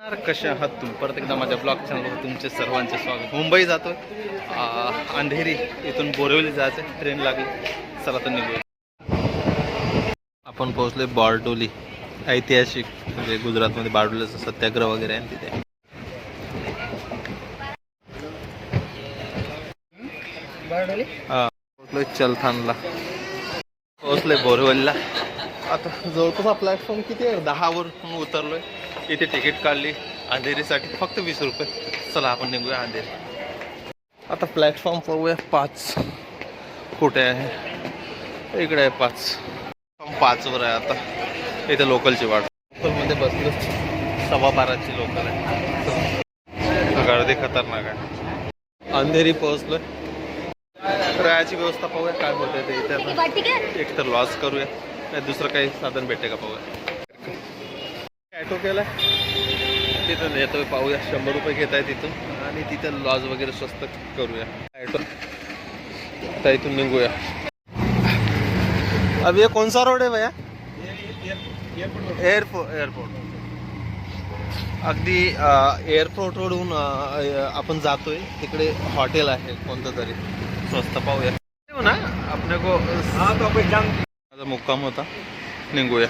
कशा आहात तुम्ही? परत एकदा माझ्या ब्लॉग चॅनलवर तुमचे सर्वांचे स्वागत. मुंबई जातो, अंधेरी इथून बोरिवली जायचं, ट्रेन लागली. चला तर निघूया. आपण पोहोचले बारडोली, ऐतिहासिक म्हणजे गुजरातमध्ये बारडोलीचा सत्याग्रह वगैरे आहे तिथे. पोहोचलोय चलथानला, पोहोचलोय बोरिवलीला. आता जवळपास प्लॅटफॉर्म किती आहे, 10 वर उतरलोय. इथे तिकीट काढली अंधेरीसाठी, फक्त 20 रुपये. चला आपण निघूया अंधेरी. आता प्लॅटफॉर्म पाहूया 5 कुठे आहे. इकडे आहे 5. 5 वर आहे. आता इथे लोकलची वाट. लोकलमध्ये बसलो, 12:15ची लोकल आहे. गर्दी खतरनाक आहे. अंधेरी पोहोचलोय. राहायची व्यवस्था पाहूया काय होते ते इथे. एक तर लॉज करूया, नाही दुसरं काही साधन भेटते का पाहूया. ॲटो केला तिथं येतोय, पाहूया. 100 रुपये घेत आहे तिथून, आणि तिथं लॉज वगैरे स्वस्त करूया. ॲटो आता इथून निघूया. अब ये कौन सा रोड आहे भैया? एअरपोर्ट. अगदी एअरपोर्ट रोडहून आपण जातोय. तिकडे हॉटेल आहे कोणतं तरी स्वस्त, पाहूया ना. आपल्या को माझा मुक्काम होता, निघूया.